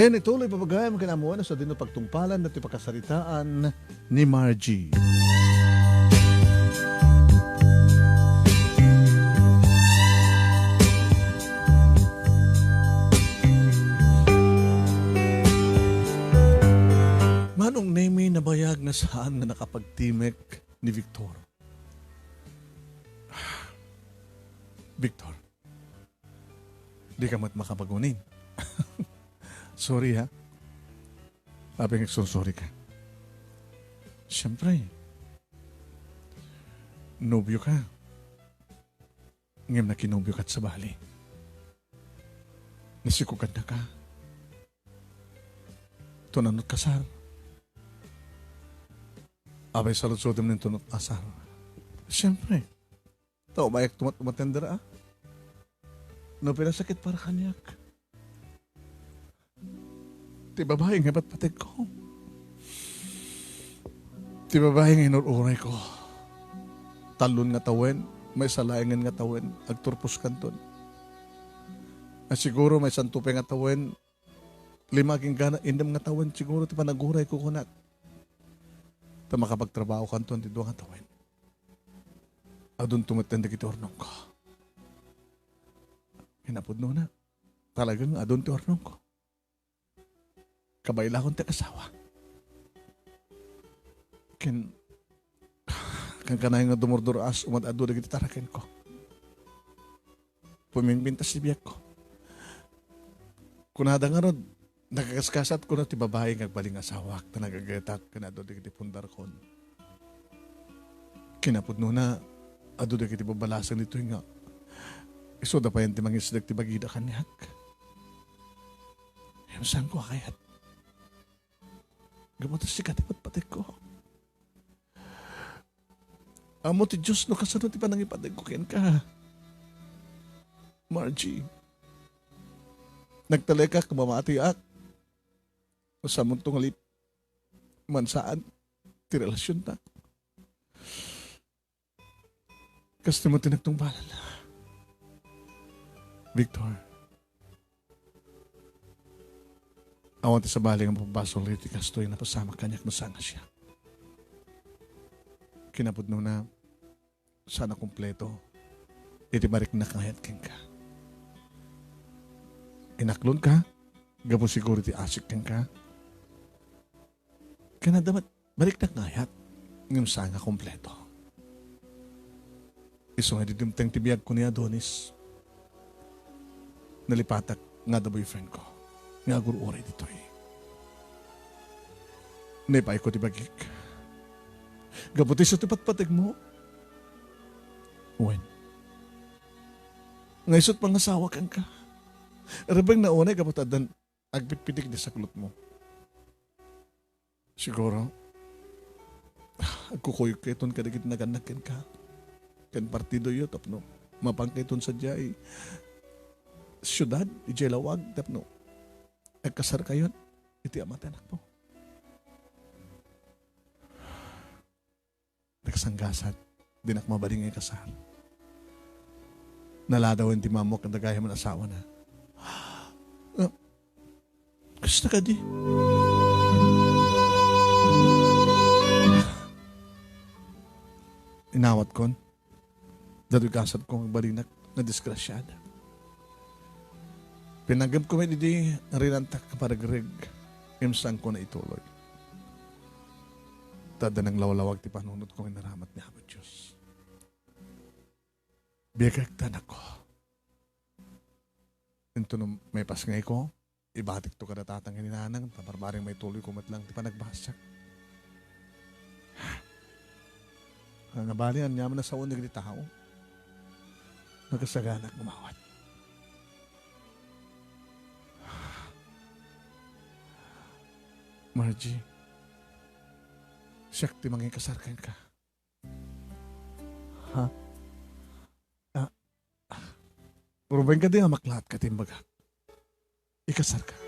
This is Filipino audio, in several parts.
Ayan, ituloy papagayam kinamuan sa din pagtungpalan at ipakasaritaan ni Margie. Manong Nemy nabayag na saan na nakapagtimek ni Victor. Victor, di ka makapagunin. Sorry ha. Sabi nga, sorry ka. Siyempre, nobyo ka. Ngayon na kinobyo ka't sa bali. Nasikukan na ka. Tunanot kasar. Abay salud-sudom ng tunot asar. Siyempre, tao bayak tumatendera ah. No pinasakit para kanyak. Ti babae nga ba't patid ko? Ti babae nga inururay ko. Talon nga tawen, may salayangan nga tawen, agturpos kanton. At siguro may santupe nga tawen, limaging gana, indam nga tawen, siguro ti panaguray ko kunak. Ta makapagtrabaho kanton, ti doon nga tawen. Adun tumatenda kiti ornong ko. Hinapod no na. Talagang adun ti ornong ko. Kabayla akong asawa. Kan kanay nga dumurduras, umadado na tarakin ko. Pumingbintas si biyak ko. Kunada nga ron, nakakaskasat ko na ti babae nga baling asawak na nagagatak kanado na kiti pundar kon. Kinapod no na, ado na kiti babalasan nito nga. Iso da pa yan ti mangisdag ti bagida kanyak. Yung saan ko kayat? Gamotas si katipot patik ko. Amo ti Diyos no kasano ti panangipatig ko ken ka. Margie. Nagtaleka kumamatiak. Sa muntong halip. Mansaan. Ti relasyon ta. Kasi mo tinagtungbalan na. Victor. Awan ti sa baling ang pabasol iti kastoy na pasama kanyak na sana siya. Kinapod no na sana kumpleto iti barik na kayat ken ka. Inaklon ka, gapo siguro ti asik ken ka. Kana dapat balik na kayat ngem sana kumpleto. Iso nga didimteng ti biyag ko ni Adonis. Nalipatak nga da boyfriend ko. Nga guru-uray dito eh. Naipay ko ti bagik. Gabuti sa tipat-patig mo. When? Ngaysot pang asawa kang ka. Arabang naunay kapatadan agpit-pitik di saklot mo. Siguro, agkukuyok kayo ton kadagit naganakin ka. Kan partido yun, tapno. Mapangkay ton sa diyay. Siyudad, ijelawag, tapno. Agkasar kayon, iti amat anak mo. Nagsanggasat, dinak mabaling ay kasar. Naladawin ti mamok ang dagaya man asawa na. Gusto ka di? Inawat kon, dadugasat kong balinak na diskrasyada. Pinagam ko may di rinantak para greg imsang ko na ituloy. Tada ng lawlawag ti panunod ko inaramat ni Abad Diyos. Biyagagtan ako. Ito nung may pasngay ko, ibatik to kadatatang hininanang, tabarbaring may tuloy kumat lang ti panagbasak. Ang nabalian niya man na sa unig ni tao, nagkasaganak umawat. Margie, siyak ti mangikasarkan ka. Ha? Urubay ka din ang maklat ka timbaga. Ikasar ka.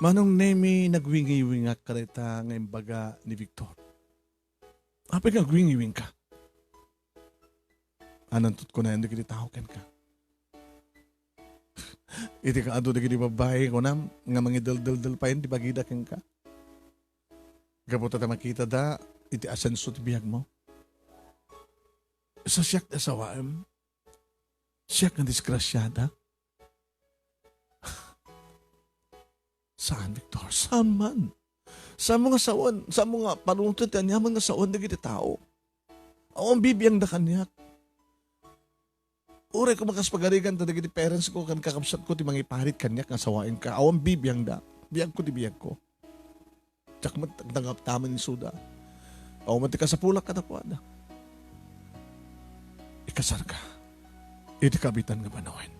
Manong Nemy nagwingi-wingak karita ng imbaga ni Victor. Apay nga gwing-iwing ka. Anantot ko na hindi kiti tawakan ka. Iti ka ado di babae ko na nga mga dal-dal-dal pa yun di bagida kang ka. Gabot at makita da iti asenso ti biyag mo. Sa siyak na sawaim. Siyak na disgrasyada. Saan, Victor? Saan man? Sa mga sawan, sa mga panuntot niya, mga sawan na kita tao. Awang bibiyang da kanyak. Ure ko makaspagarigan ta dagiti parents ko kan kakapsat ko ti mga iparit kanyak nga sawain ka. Awang bibiyang da. Biyag ko ti biyag ko. Tsak matagdangap taman ni Suda. Awang mati ka sa pulak katapuada. Ikasar ka. Iti kabitan nga panawin.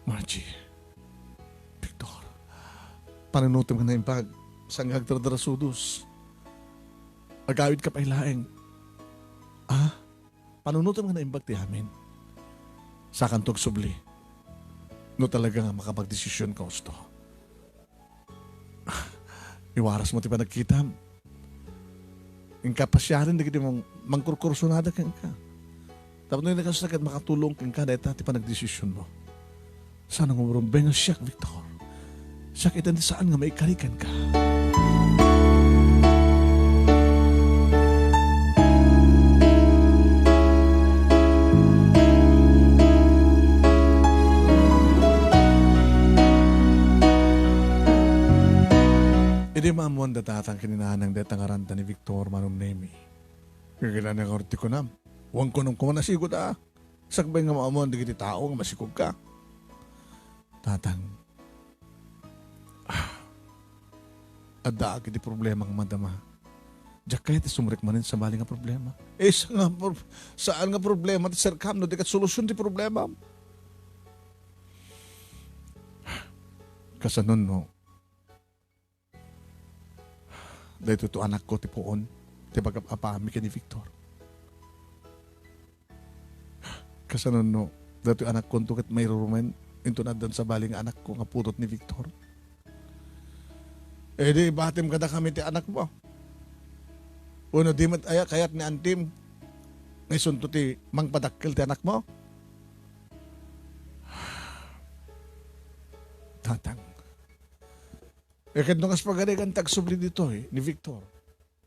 Margie. Victor. Panunutom ka na yung pag sanghag tradrasudos. Agawid ka pa ilaeng. Panunutom ka na yung pag ti amin. Sa kantog subli. No talaga nga makapagdesisyon ka gusto. Iwaras mo ti pa nagkita. Yung kapasyarin, di kita mong mangkurkursunada kang ka. Tapos nung nakasagad makatulong kang ka, dahil ti pa nagdesisyon mo. Sana ngumurumbeng ang siyak, Victor. Siyak itan saan nga maikarikan ka. Hindi maamuan datatang kininanang detang aranta ni Victor Manong Nemy. Kaya na nga orti ko na. Huwag ko nung kumanasigod Sagbay nga maamuan di kiti tao nga masikog ka. Tatang. Ada kiti problema ng madama. Diyak kaya ti sumrik manin sa bali nga problema. Saan nga problema ti serkam no di kat solusyon ti problema. Kasanon no. Dahil ito anak ko ti poon, ti bagapapami ka ni Victor. Kasanon no, dahil ito anak ko tukit may rumen, ito na doon sa baling anak ko nga putot ni Victor. Di batim kada kami ti anak mo. Uno di mat aya kayat ni antim, ngay sunto ti mangpadakkel ti anak mo. Tatang. Kahit nung aspagari kang tagsubli dito ni Victor.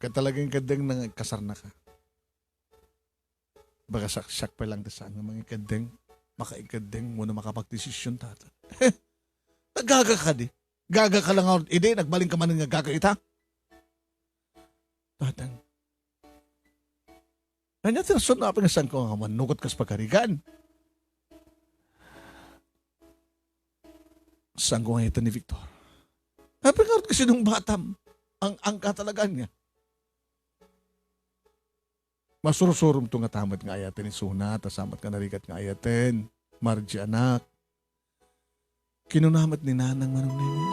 Kaya talagang kadeng nang kasar na ka. Baka saksak pa lang saan ng mga kadeng, makaikadeng mo na makapagdesisyon tata. Nagaga ka di. Gaga ka lang ako. Hindi, nagbaling ka man nga gaga ita. Tatang. Kanya tinasun na pingasan ko nga manukot kas pagkarigan. Saan ko nga ito ni Victor? Napingarot kasi nung batam, ang katalagan niya. Masurusurum to nga tamat nga ayaten ni Suna, tasamat ka narikat nga ayaten, Margie anak. Kinunamat ni Nanang Manong Nemy.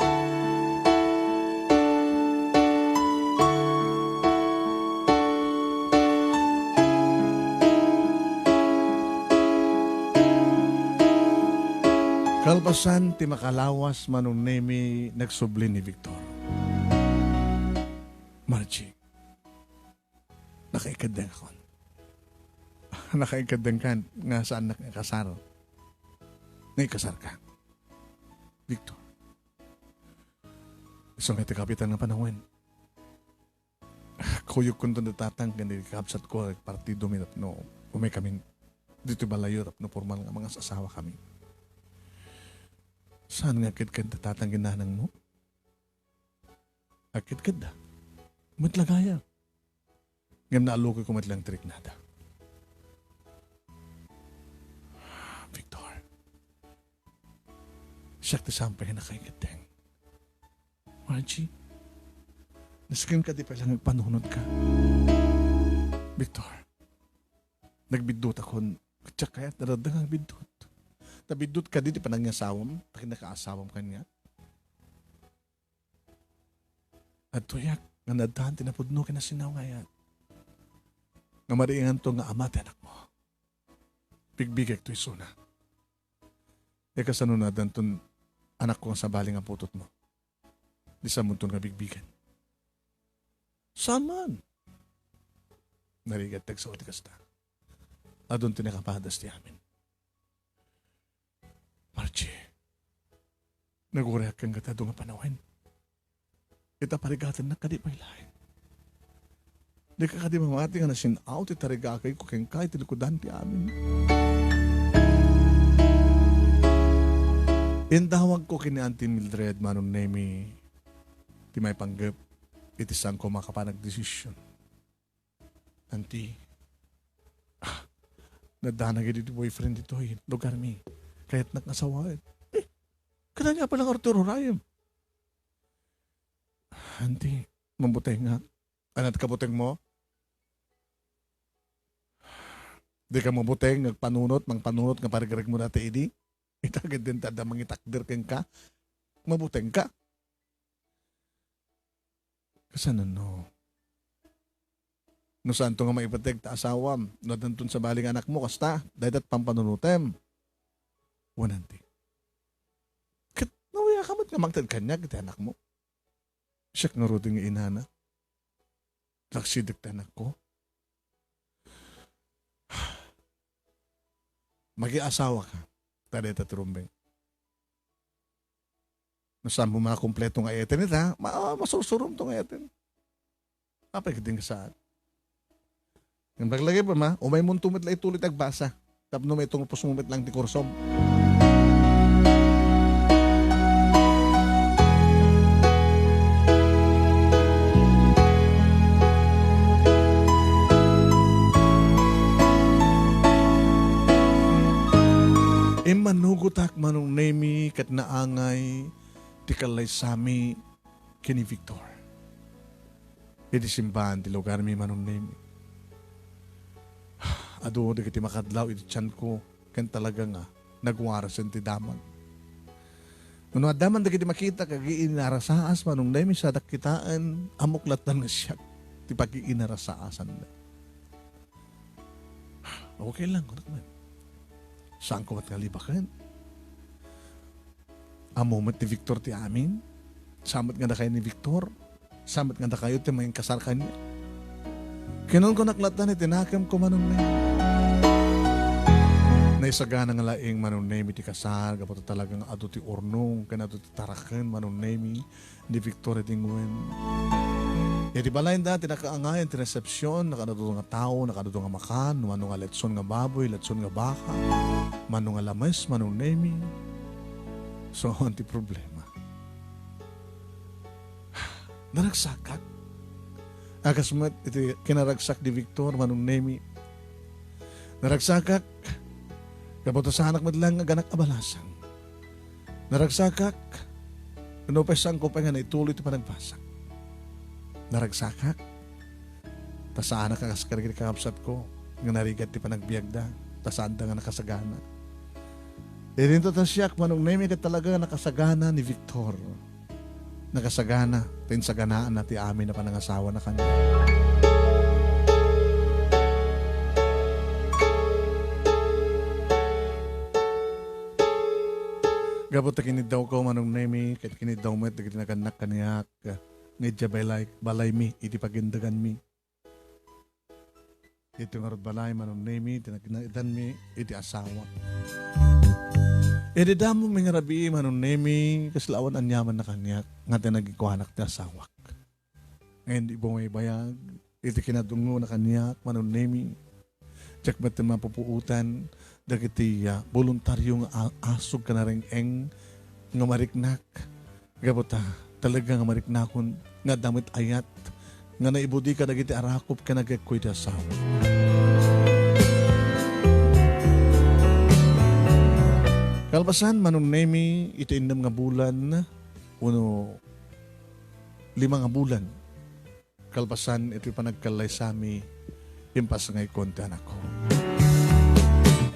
Kalpasan ti makalawas Manong Nemy nagsubli ni Victor. Margie, nakaikadeng ako. Nakaikadeng ka nga saan nakasar. Naikasar ka. Victor. Isang iti kapitan ng panahon. Kuyog kong doon natatang ganit kapsat ko partido minat no. Umay kaming dito balayo no formal nga mga sasawa kami. Saan nga kid-kid tatanggin nanang mo? Akid-kid da. Matlagaya. Ngam naalukoy ko matlang trik nada. Victor. Siyak ti sampay na kay kadeng. Margie. Naskin ka di pa lang nagpanunod ka. Victor. Nagbidot ako. Tsak kaya naradang ang bidot. Nabidot ka dito pa nang asawam, takin nakaasawam kanya. At tuyak, nga nadahan tinapudno ka na sinaw ngayon. Nga mariingan to nga ama anak mo. Bigbigay to'y suna. Kasanunadan ton anak ko sa baling ang putot mo. Di sa muntong nga bigbigan. Saan man? Narigat tagsuot kasta. Adun tinakapadas ti amin. Margie, naguriak kang gatado nga panawin. Kita parigatan na kadi pailahin. Di ka kadi mamati nga nasin out itarigakay ko keng kahit tilikudan ti amin. Indawag ko kini Auntie Mildred Manong Nemy ti may panggap itisang ko makapanag-desisyon. Auntie, nadanag iti boyfriend dito lugar mi. Kahit nakasawain. Kada niya palang Arturo Rayam. Auntie, mambutay nga. Anat kabuteng mo? Di ka mabuteng, nagpanunot, mangpanunot, nga parigarig mo natin ini. Itagad din tada mangitakder keng ka. Mabuteng ka. Kasanan no? No saan to nga maipateg ta asawam, no dantun sa baling anak mo, kasta, dahidat pampanunutem. Wananti. Kat nawaya ka mat nga magtad kanya, kita anak mo. Siyak nga ruting nga inana. Laksidik ta anak ko. Magi-asawa ka. Tadeta trumbeng. Nasaan mo mga kompleto nga ayaten ita, masursurum to nga ayaten. Apay kiting kasaan. Yung paglagay pa ma, umay mong tumit la itulit agbasa. Tapno may itong pusumumit lang ti kursom. Imanugutak Manong Nemy kat naangay ti kalay sami kini Victor. Iti simbahan ti lugar mi Manong Nemy. Ado di kiti makadlaw iti tiyan ko ken talaga nga nagwarasan ti daman. Nung daman di kiti makita kagi inarasaas Manong Nemy sa dakitaan amuklatan nga siya ti pagi inarasaasan na. Okay lang, man. Saan ko mat kalibakan? Amumat ni Victor ti amin? Samat nga na kayo ni Victor? Samat nga na kayo ti may kasar kanya? Kinon ko naklatan itinakam ko Manong Nemy. Naisagana nga laing Manong Nemy ti kasar, kapato talagang ado ti ornong, kanato ti tarakan Manong Nemy, ni Victor itingwen. E di balayin dati nakaangayan ti resepsyon, nakanato nga tao, nakanato nga makan, mano nga letson nga baboy, letson nga baka, mano nga lames, Manong Nemy. So, anti problema. Naragsakak. Akasmat, iti kinaragsak di Victor, Manong Nemy. Naragsakak, kapato sa anak madlang nga ganak abalasang. Naragsakak, pinupesan ko pa nga na ituloy iti panagpasak. Naragsakak, tasaan na kakaskaragin kakapsat ko, nga narigat ti panagbiagda, tasaan da nga nakasagana. E rinto tasyak, Manong Nemy ka talaga nakasagana ni Victor. Nakasagana, tinsaganaan na ti amin na panangasawa na kanya. Gabot na kinidaw ko, Manong Nemy, kahit kinidaw mo ito, kinaganak kaniyak, ngedya balay mi, iti pagindagan mi. Ito nga balay Manong Nemy, tinaginadan mi, iti asawa. Edi damo may ngarabi Manong Nemy, kaslawan anyaman na kanya, nga tinagikuhanak ti asawak. Ngayon di bumay bayag, iti kinadungo na kanya, Manong Nemy. Tsak ba't mapupuutan, dagiti voluntaryo nga asog ka na rin eng, nga mariknak. Gabota, talaga nga mariknakon nga damit ayat nga naibudi ka dagiti arakop ka nagkakoy ti asawa. Kalpasan Manong Nemy iti indam nga bulan uno 5 nga bulan. Kalpasan iti panagkalay sami impas nga ikonti anak ko.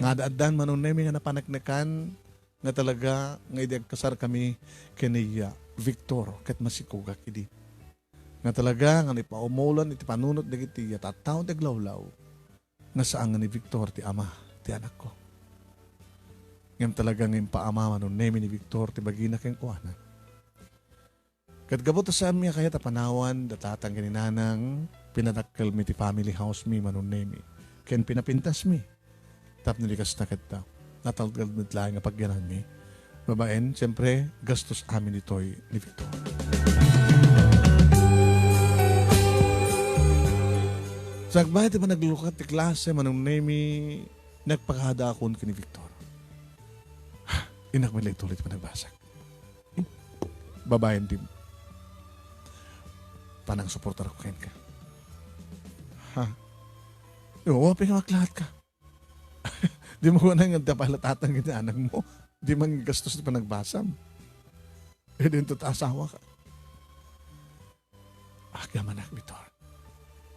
Nga daadan Manong Nemy nga napanagnakan nga talaga nga idagkasar kami kaniya Victor, kat masikugak idi. Nga talaga, nga nipaumulan, iti panunot na iti yatataw taglawlaw, nga saan nga ni Victor, ti ama, ti anak ko. Ngayon talaga ngayon paama, Manong Nemy ni Victor, ti bagina keng kuhanan. Kat gabot sa amya kaya tapanawan, datatang ganinanang, pinadakkel mi ti family house mi, Manong Nemy. Ken pinapintas mi. Tap nilikas na kita. Natalgal nitlaing nga pagyanan mi. Babaen, siyempre, gastos amin ito'y ni Victor. Sagbay, di ba naglukat ti klase, Manong Nemy, nagpakahada akon kini Victor. Inak may ulit pa nagbasag. Babaen, tim. Panang supporter ako kain ka. Ha? Oo, pingamaklahat ka. Di mo ko nang dapalatatan kita anak mo. Di man gastos pa nagbasam. Eh, din to asawa ka. Manak, Victor.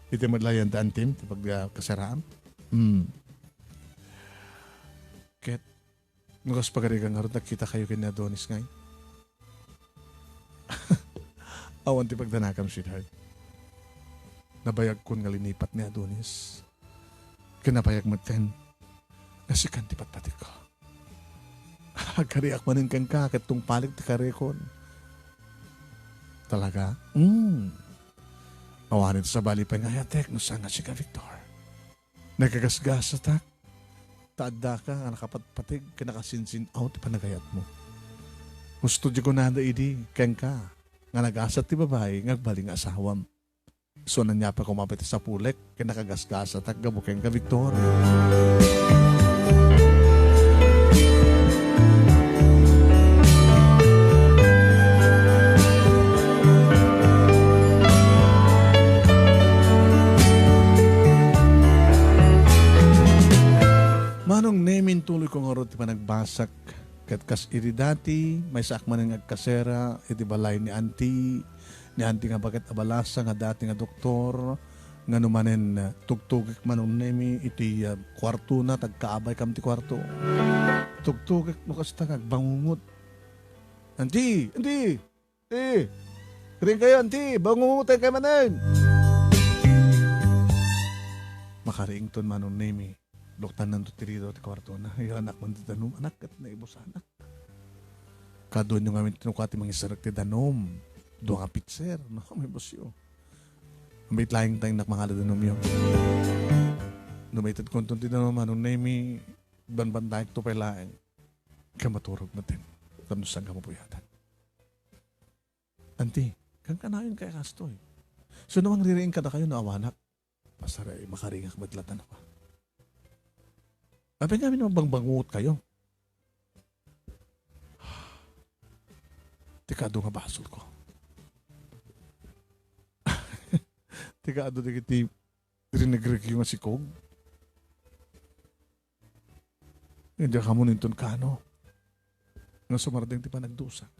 Iti madlayan daan, Tim, pag kasaraan. Ket, nukas pagarigang harot, nakita kayo kina Adonis ngay. Awan ti pagdanakam, sweetheart. Nabayag ko nga linipat ni Adonis. Kinapayag mo ten. Nasikan ti patpatik ko. Kariak manin kang kakit tong palig ti karekon. Talaga? Awanit sa bali pa nga yatek, nusanga si ka Victor. Nagagasgas sa tak. Taadda ka, nga nakapatpatig, kinakasinsin out panagayat mo. Gusto di ko nada idi, keng ka. Nga nagasat ti babae, ngagbaling asawam. So nanya pa kumapit sa pulek, kinakagasgas at gabukeng ka Victor. Manong Nemy tuloy ko nga ro ti panagbasak. Kat kas iri dati, may sakman ng agkasera, iti balay ni auntie nga bakit abalasa nga dati nga doktor, nga numanen tugtugik Manong Nemy, iti kwarto na, tagkaabay kam ti kwarto. Tugtugik mo kas tagag, bangungot. Auntie! Kering kayo, auntie! Bangungutan kayo manen! Makariing ton Manong Nemy. Doktan ng tutirido at kwarto na. Yung anak man ti danom, anak at naibos anak. Kadon yung amin tinukati mga isarak ti danom. Doon nga pitser, no? May bosyo. May tlayang tayong nakmangala danom yun. Numaytad konton ti danom, Manong Nemy, banbantayag to pailaeng. Kamaturog natin. Tanusan ka mo po yatan. Auntie, kang kanayon kaya kastoy. So namang ririing ka na kayo na awanak. Pasaray, makaringak badlatan ako. Sabi nga naman bangbangot kayo. Tikado nga basol ko. Tikado na kiti rinagrig yung masikog. Hindi ka mo ninton kano. Nga sumardeng ti pa nagdusa.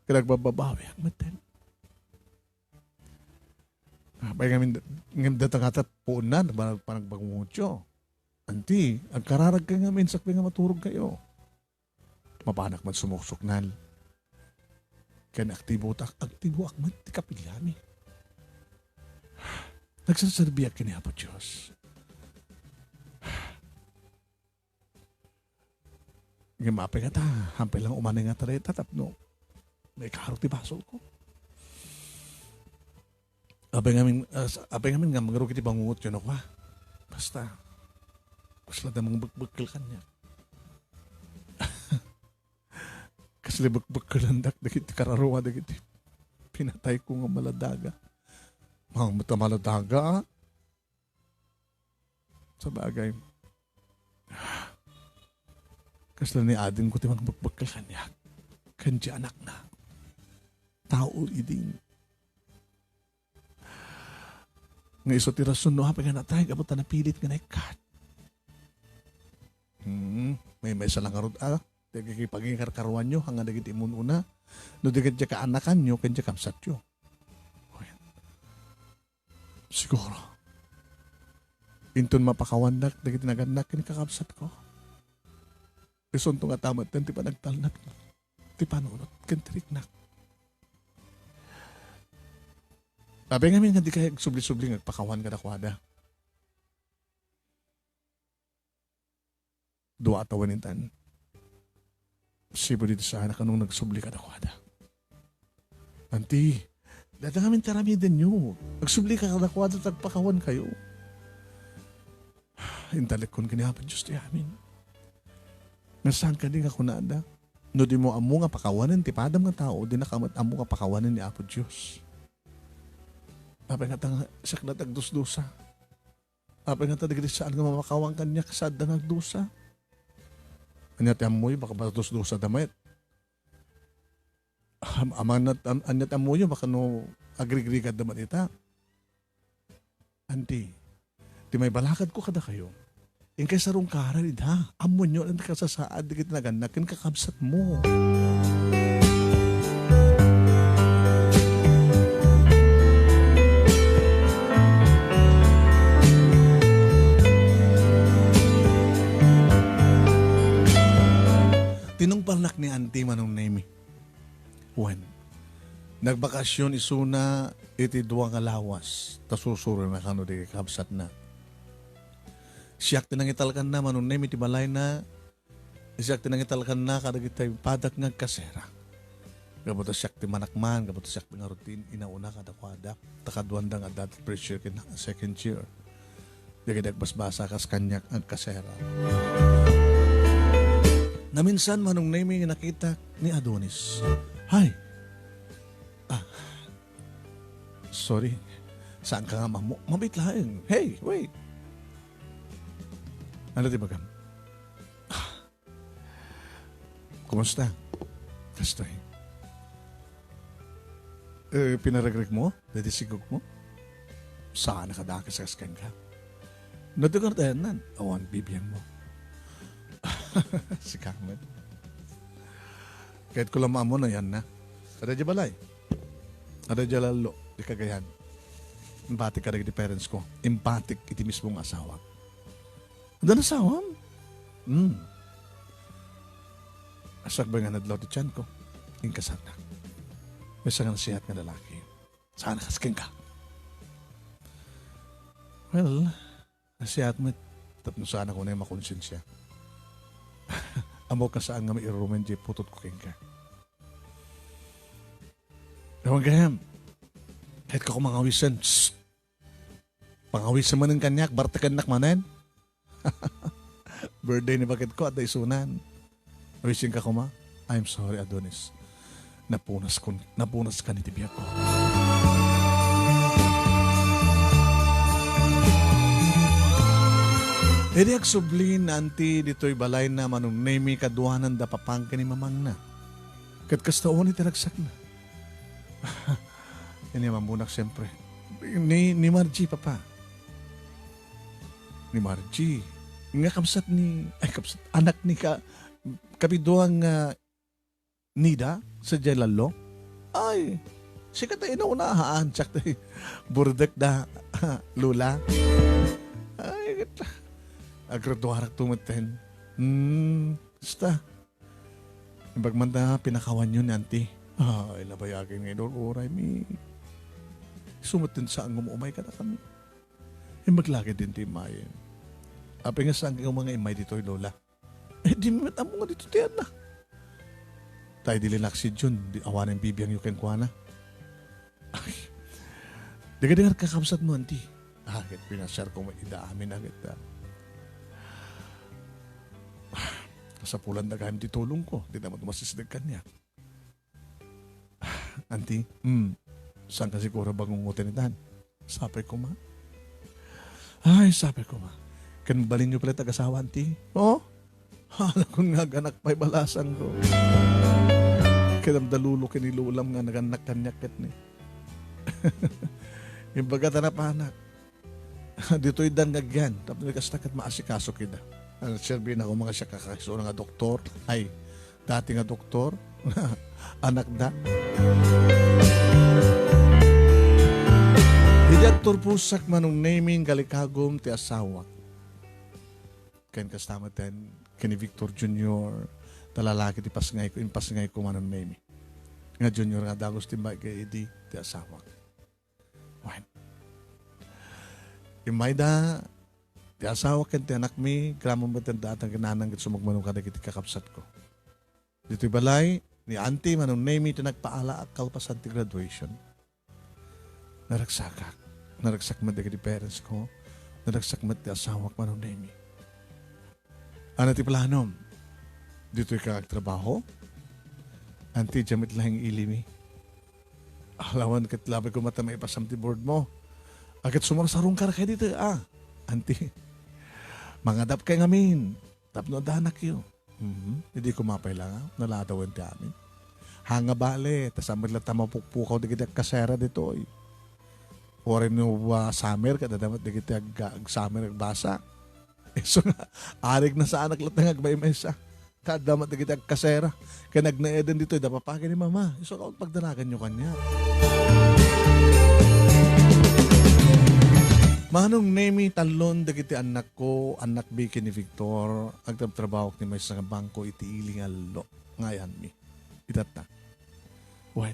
Kinagbababawi ang maten. Sabi nga datangatat po na panagbangot yun. Auntie, ang kararag ka nga minsak nga maturog kayo. Mapanak man sumuksoknal. Kaya aktibo akman, ti kapilyami. Nagsasalbiyak kinihapo Diyos. Ngimapay nga ta, hampay lang umanay nga taray tatapno. May karot ti basol ko. Apay ngamin nga magarugi ti bangungot yun ako ha. Basta, kasla damang bagbagkal kanya. Kasla bagbagkal andak, dagiti kararuwa, dagiti pinatay ko nga maladaga. Mga mata maladaga, sa bagay. Kasla ni adin ko ti mga bagbagkal kanya. Kanya anak na. Tao iding. Nga iso ti rason no, hapag nga natay, kapot na napilit nga na ikat. May salang karod kipaging karkaruan nyo hanga dagiti imun una no dagiti kaanakan nyo kanya kamsat nyo. Siguro inton mapakawandak dagiti naganak kini kakapsat ko. Ison to nga tamat ti pa nagtalnak ti panunot ken triknak. Sabi nga nga di kaya subli-subli nagpakawan ka dakwada. Dua tawanintan. Sibo dito sa anak anong nagsubli ka dakwada. Auntie, dadang taramidin nyo. Nagsubli ka kadakwada tagpakawan kayo. Intalik kon kinihapan Diyos ti amin. Nasaan ka din ako naada? No di mo amo nga pakawanan ti padam nga tao, di nakamat amo nga pakawanan ni Apo Diyos. Apay nga tanga siyak na tagdusdusa. Apay nga tadigri saan nga mamakawang kanya kasad na nagdusa. Anyat amoy baka dusdusa damit. Anyat amoy baka no agrigrigad damat ita. Auntie, di may balakad ko kada kayo. In kay sarong karan ida, amo nyo ang kasasaad di kita naganakin kakabsat mo. Tinungpalnak ni Auntie Manong Nemy. When? Nagbakasyon isuna iti duwang alawas, tasusuro na kano di kakabsat na. Siyak tinangitalkan na Manong Nemy ti balay na, siyak tinangitalkan na kadagitay padak nga kasera. Gabuto siyak ti manakman, gabuto siyak ti nga routine, inauna kadakwada, takaduandang adat pressure kin second year. Digadag basbasa kas kanyak ang kasera. Na minsan Manong Nemy nakita ni Adonis. Hi! Sorry. Saan ka nga mabit laing? Hey, wait! Ano di ba kam? Kumusta? Kastoy. Pinaragreg mo? Dati sigog mo? Saan nakadakas kaskan ka? Natugar tayo nan. Awan, bibiyang mo. Si Carmen. Kahit ko lamang mo na yan na. Ada dya balay. Ada dya lalo. Di kagayan. Empatic ka rin di parents ko. Empatic iti mismong asawa. Ada na asawam? Asak ba nga nadlaw ti tiyan ko? Ingkasar na. May sangan sihat nga lalaki. Saan nakasking ka? Well, nasihat mo. Tapno saan ako na yung makonsensya. Amo ka saan nga may irumen di putot ko king ka. Ewan gayam. Kahit ka kumangawisan. Pangawisan man ng kanyak, bartakan nakmanan. Birthday ni bakit ko at daisunan. Wishing ka kuma? I'm sorry Adonis. Napunas ka ni tibiyak ko. Edi agsublin na Auntie dito'y balay na Manong Nemy kaduanan da papangka ni mamang na. Kat kastaon iti ragsak na. Yan yung mamunak siyempre. Ni Margie, papa. Ni Margie. Nga kapsat anak ni kapiduang nida sa Jalalo. Ay, sikat na inaunahaan. Tsak na burdek da lula. Ay, agraduarak tumaten. Basta. Bagmanda pinakawan yun, Auntie. Ay, labayagin ngayon, oray mi. Sumatin saan umay ka na kami. Maglagi din ti imayin. Api nga saan ka mga imay dito, Lola? Di mo nga dito tiyan na. Tayo dililaksid yun. Di awan ng bibiyang yukin kwa na. Ay, diga-digar kakabsat mo, Auntie. Agad pinashare ko may idaamin agad. Kasapulan na kahit ditulong ko. Di naman tumasisdag kanya. Auntie, saan ka siguro bangungutin itahan? Sapay ko ma. Ay, sapay ko ma. Kanbalin niyo pala tag-asawa, Auntie. Oo? Hala ko nga ganak pa'y balasan ko. Kinamdalulo kinilulam nga naganak kanyakit ni. Imbaga tanapanak. Dito'y dangagyan. Tapos nagkastakat maasikaso kita. Ang serbi na ako mga siya kakaso nga doktor. Ay, dati nga doktor. Anak da. Hidyak turpusak Manong Nemy galikagom ti asawa. Ken kastama ten, kini Victor Jr. Talalaki ti pasngay ko Manong Nemy. Nga Junior nga dagos ti kay Edi ti asawa. Wan. Imay da, ti asawa ken ti anak mi, kramong ba ten datang kinanang sumagmanong kada kiti kakapsat ko. Dito'y balay, Ni Auntie Manong Nemy iti nagpaala at kalpasan ti graduation. Naragsakak. Naragsakmat di parents ko. Naragsakmat ti asawak Manong Nemy. Ano ti planom? Dito ka trabaho? Auntie, jamit lang ilimi. Alawan kat labay ko mata may pasam ti board mo. Agad sumarsarong ka kayo dito. Auntie, mangadap kayo ngamin. Tapno danak yun. Hindi ko mapailangan. Naladawan ti amin. Hanga bale. Tasamad lang tamapukpukaw di kita kasera dito. Orin no summer. Kadadamat di kita summer nagbasa. So nga, arig na sa anak lahat ng agbay-mesa. Kadamat di kita kasera. Kaya nagnaedan dito. Dapapagin ni mama. So kaot pagdanagan nyo kanya. Manong Nemy talon dagiti anak ko, anak biki ni Victor, agtrabaho ni may sa bangko iti ilingallo. Ngayan mi. Itata. Wen.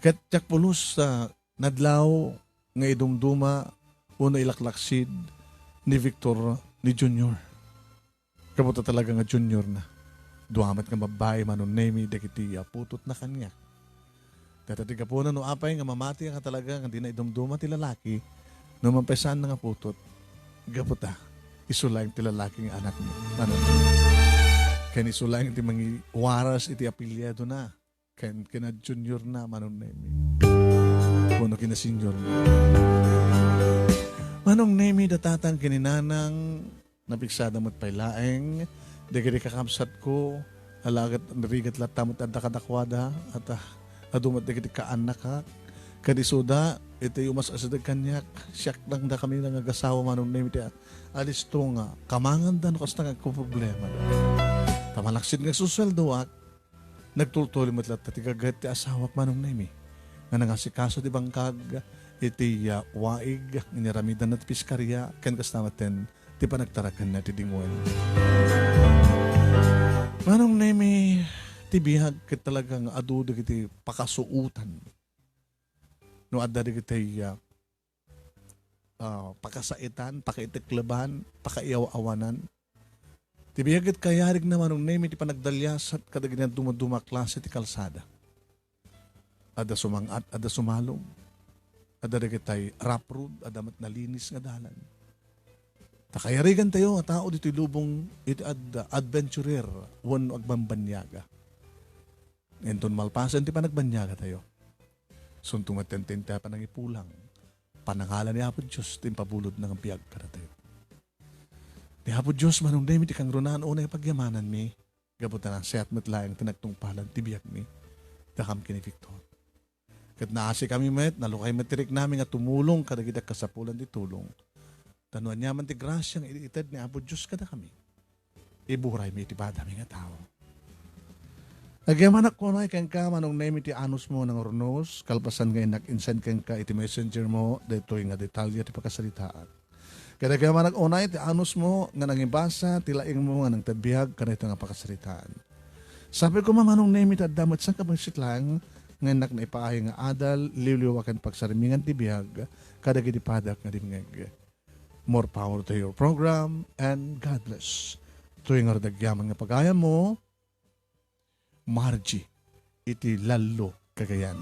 Kat tsak pulos sa nadlaw nga idumduma una ilaklaksid ni Victor ni Junior. Kamuta talaga nga Junior na. Duamat nga babae Manong Nemy dagiti putot na kanya. Katatiga po na no apay nga mamati nga talaga nga di na idumduma ti lalaki. Nung mampasan na nga putot, gaputa, isulayang ti lalaking anak mo. Ano? Kaya isulayang ti mangi waras iti apilyado na. Kaya kina junior na Manong Nemy. Kuno kina senior na. Manong Nemy datatang kininanang napiksada mo't pailaeng, dagiri kakabsat ko, alagat narigat latamot at dakadakwada, at adumat dagiri kaanak ka, kadisuda, ito yung mas asadag kanyak, siyak lang da kami nangagasawa Manong Nemy tiya. Alis to nga, kamangan da no kas nagkaproblema. Tamalaksid nga susweldo ak, nagtultuloy mo't lahat tatigagat ti asawak Manong Nemy. Nga nangasikaso di bangkag, iti waig, iniramidan na ti piskarya, ken kas namaten, ti panagtarakan na ti dinguan. Manong Nemy, ti bihag ket talagang adu iti pakasuutan. No adda di kitay pakasaitan, pakaitiklaban, pakaiaw-awanan. Tibiyagit kayarig na Manong Nemy ti panagdalyasat kadagina dumaduma klase ti kalsada. Adda sumangat, adda sumalom. Adda di kitay raprud, adda mat nalinis nga dalan. Takayarigan tayo nga tao dito lubong iti adda adventurer wan agbambanyaga. Enton malpasan ti panagbanyaga tayo. Suntong at tententa pa nang ipulang. Panangalan ni Apo Diyos, timpabulod ng biyag kada tayo. Ni Apo Diyos, Manong Nemy, ti kang runaan unay pagyamanan mi. Gabutan ang siyat matlayang tinagtungpalan, ti biyag mi. Dakam kini Victor. Kat naasi kami met, nalukay matirik namin at tumulong kadagita kasapulan di tulong. Tanuan niya man ti grasyang itad ni Apo Diyos kada kami. Iburay mi ti badami nga tao. Nagyamanak ko na ikan ka Manong Nemy ti anus mo ng ornos, kalpasan ngayon nag-insend kan ka iti messenger mo, dito nga detalye ti pakasalitaan. Kaya nagyamanak unay ti anus mo nga nangibasa, tilaing mo nga nang tabihag, kanito nga pakasalitaan. Sabi ko Manong Nemy ti adamat sang kabangsit lang, ngayon na ipaahay nga adal, liliwakan pagsarimingan ti bihag, kadag itipadak nga dimngeg. More power to your program, and God bless. Tuwing nga radagyaman nga pagaya mo, Margie, iti lalo Cagayan.